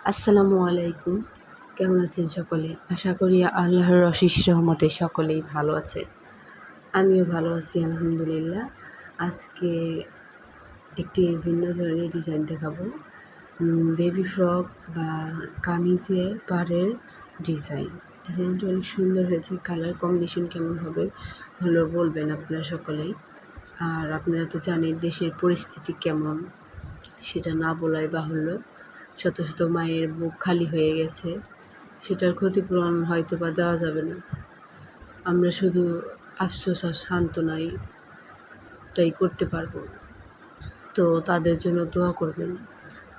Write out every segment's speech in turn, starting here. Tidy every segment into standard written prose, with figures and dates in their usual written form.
আসসালামু আলাইকুম। কেমন আছেন সকলে? আশা করি আল্লাহর অশেষ রহমতে সকলেই ভালো আছে। আমিও ভালো আছি আলহামদুলিল্লাহ। আজকে একটি ভিন্ন ধরনের ডিজাইন দেখাবো। বেবি ফ্রক বা কামিজের পাড়ের ডিজাইন। ডিজাইনটা অনেক সুন্দর হয়েছে। কালার কম্বিনেশন কেমন হবে হলো বলবেন আপনারা সকলেই। আর আপনারা তো জানেন দেশের পরিস্থিতি কেমন, সেটা না বলাই বাহুল্য। শত শত মায়ের বুক খালি হয়ে গেছে, সেটার ক্ষতিপূরণ হয়তো বা দেওয়া যাবে না। আমরা শুধু আফসোস আর সান্ত্বনাটাই করতে পারবো। তো তাদের জন্য দোয়া করবেন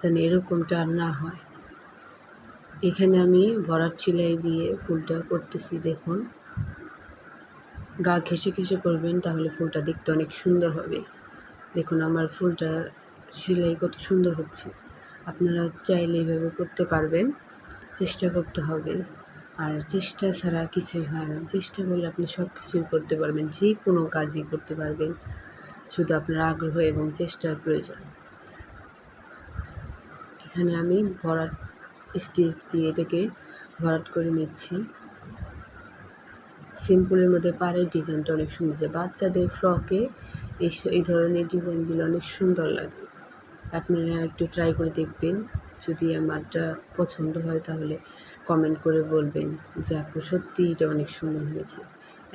যেন এরকমটা আর না হয়। এখানে আমি ভরাট সেলাই দিয়ে ফুলটা করতেছি। দেখুন, গা ঘেঁষে ঘেঁষে করবেন, তাহলে ফুলটা দেখতে অনেক সুন্দর হবে। দেখুন আমার ফুলটা সেলাই কত সুন্দর হচ্ছে। আপনারা চাইলে এইভাবে করতে পারবেন, চেষ্টা করতে হবে। আর চেষ্টা ছাড়া কিছুই হয় না। চেষ্টা করলে আপনি সব কিছুই করতে পারবেন, যে কোনো কাজই করতে পারবেন। শুধু আপনার আগ্রহ এবং চেষ্টার প্রয়োজন। এখানে আমি ভরাট স্টিচ দিয়ে এটাকে ভরাট করে নিচ্ছি। সিম্পলের মধ্যে পাড়ের ডিজাইনটা অনেক সুন্দর। বাচ্চাদের ফ্রকে এই ধরনের ডিজাইন দিলে অনেক সুন্দর লাগে। আপনারা একটু ট্রাই করে দেখবেন। যদি আমারটা পছন্দ হয় তাহলে কমেন্ট করে বলবেন যে আপু সত্যি এটা অনেক সুন্দর হয়েছে।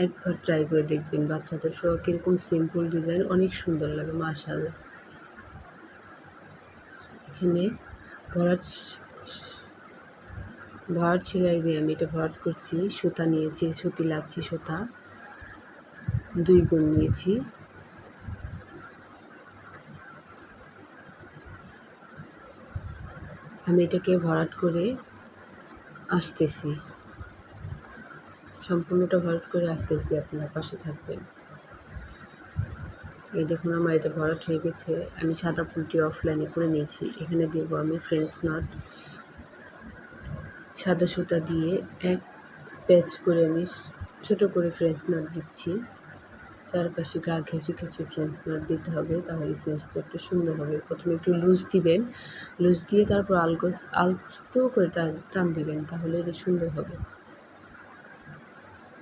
একবার ট্রাই করে দেখবেন। বাচ্চাদের ফ্রক এরকম সিম্পল ডিজাইন অনেক সুন্দর লাগে মাশাআল্লাহ। এখানে ভরাট সেলাই দিয়ে আমি এটা ভরাট করছি। সুতা নিয়েছি, সুতি লাচ্ছি সুতা 2 গুণ নিয়েছি। আমি এটাকে ভরাট করে আসতেছি, সম্পূর্ণটা ভরাট করে আসতেছি। আপনার পাশে থাকবেন। এই দেখুন আমার এটা ভরাট হয়ে গেছে। আমি সাদা ফুলটি অফলাইনে করে নিয়েছি। এখানে দেবো আমি ফ্রেঞ্চ নট। সাদা সুতা দিয়ে এক প্যাচ করে আমি ছোট করে ফ্রেঞ্চ নট দিচ্ছি। চারপাশে গা ঘেঁষে ঘেঁষে ফ্রেঞ্চ নট দিতে হবে, তাহলে ফ্রেঞ্চ নটটা সুন্দর হবে। প্রথমে একটু লুজ দিবেন, লুজ দিয়ে তারপর আলতো করে টান দিবেন, তাহলে এটা সুন্দর হবে।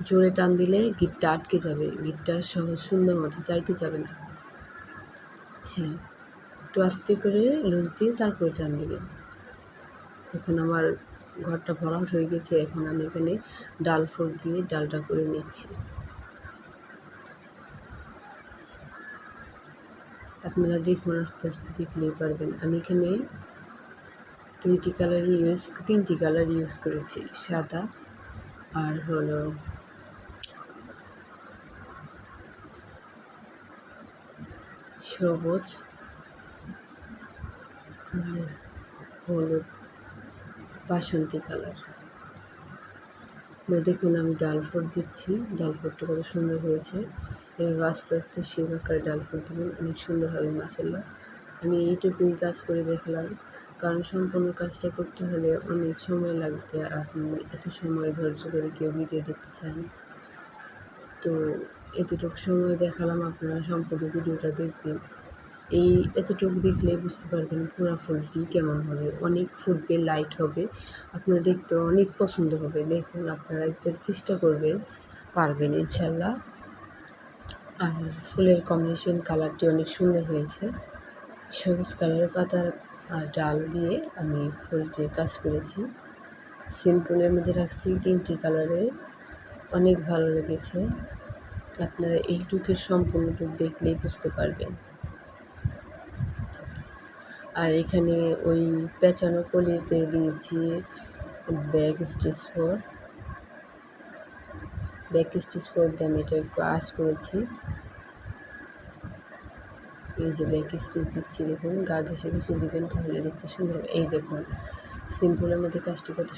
জোরে টান দিলে গিটটা আটকে যাবে, গিটটা সহজ সুন্দর মতো যাইতে যাবে না। হ্যাঁ, একটু আস্তে করে লুজ দিয়ে তারপরে টান দিবেন। এখন আমার ঘরটা ভরাট হয়ে গেছে। এখন আমি এখানে ডাল ফোর দিয়ে ডালটা করে নিচ্ছি। আপনারা দেখুন, আস্তে আস্তে দেখলেই পারবেন। আমি এখানে 3টি কালার ইউজ করেছি, সাদা আর হলো সবুজ আর হলুদ বাসন্তী কালার। দেখুন আমি ডাল ফোর দিচ্ছি। ডাল ফোরটা কত সুন্দর হয়েছে। এবার আস্তে আস্তে শিব আকারে ডাল ফোর দেবেন, অনেক সুন্দর হবে মাশাআল্লাহ। আমি এইটুকুই কাজ করে দেখলাম, কারণ সম্পূর্ণ কাজটা করতে হলে অনেক সময় লাগবে, আর আপনি এত সময় ধৈর্য ধরে কেউ ভিডিও দেখতে চান। তো এতটুকু সময় দেখালাম, আপনারা সম্পূর্ণ ভিডিওটা দেখবেন। এই এতটুকু দেখলে বুঝতে পারবেন পুরো ফুলটি কেমন হবে। অনেক ফুটবে, লাইট হবে, আপনার দেখতে অনেক পছন্দ হবে। দেখুন আপনারা একটু চেষ্টা করবেন, পারবেন ইনশাল্লাহ। আর ফুলের কম্বিনেশন কালারটি অনেক সুন্দর হয়েছে। সবুজ কালারের পাতার আর ডাল দিয়ে আমি ফুলটির কাজ করেছি। সিম্পলের মধ্যে রাখছি 3টি কালারের, অনেক ভালো লেগেছে। আপনারা এইটুকের সম্পূর্ণটুক দেখলেই বুঝতে পারবেন। আর এখানে ওই পেঁচানো কলিতে দিয়েছি ব্যাক স্টিচ ফোর দিয়ে আমি এটা কাজ করেছি। এই যে ব্যাক স্টিচ দিচ্ছি, দেখুন গা ঘেঁষে ঘেঁষে দিবেন, তাহলে দেখতে সুন্দর হবে। এই দেখুন সিম্পলের মধ্যে কাজটি কত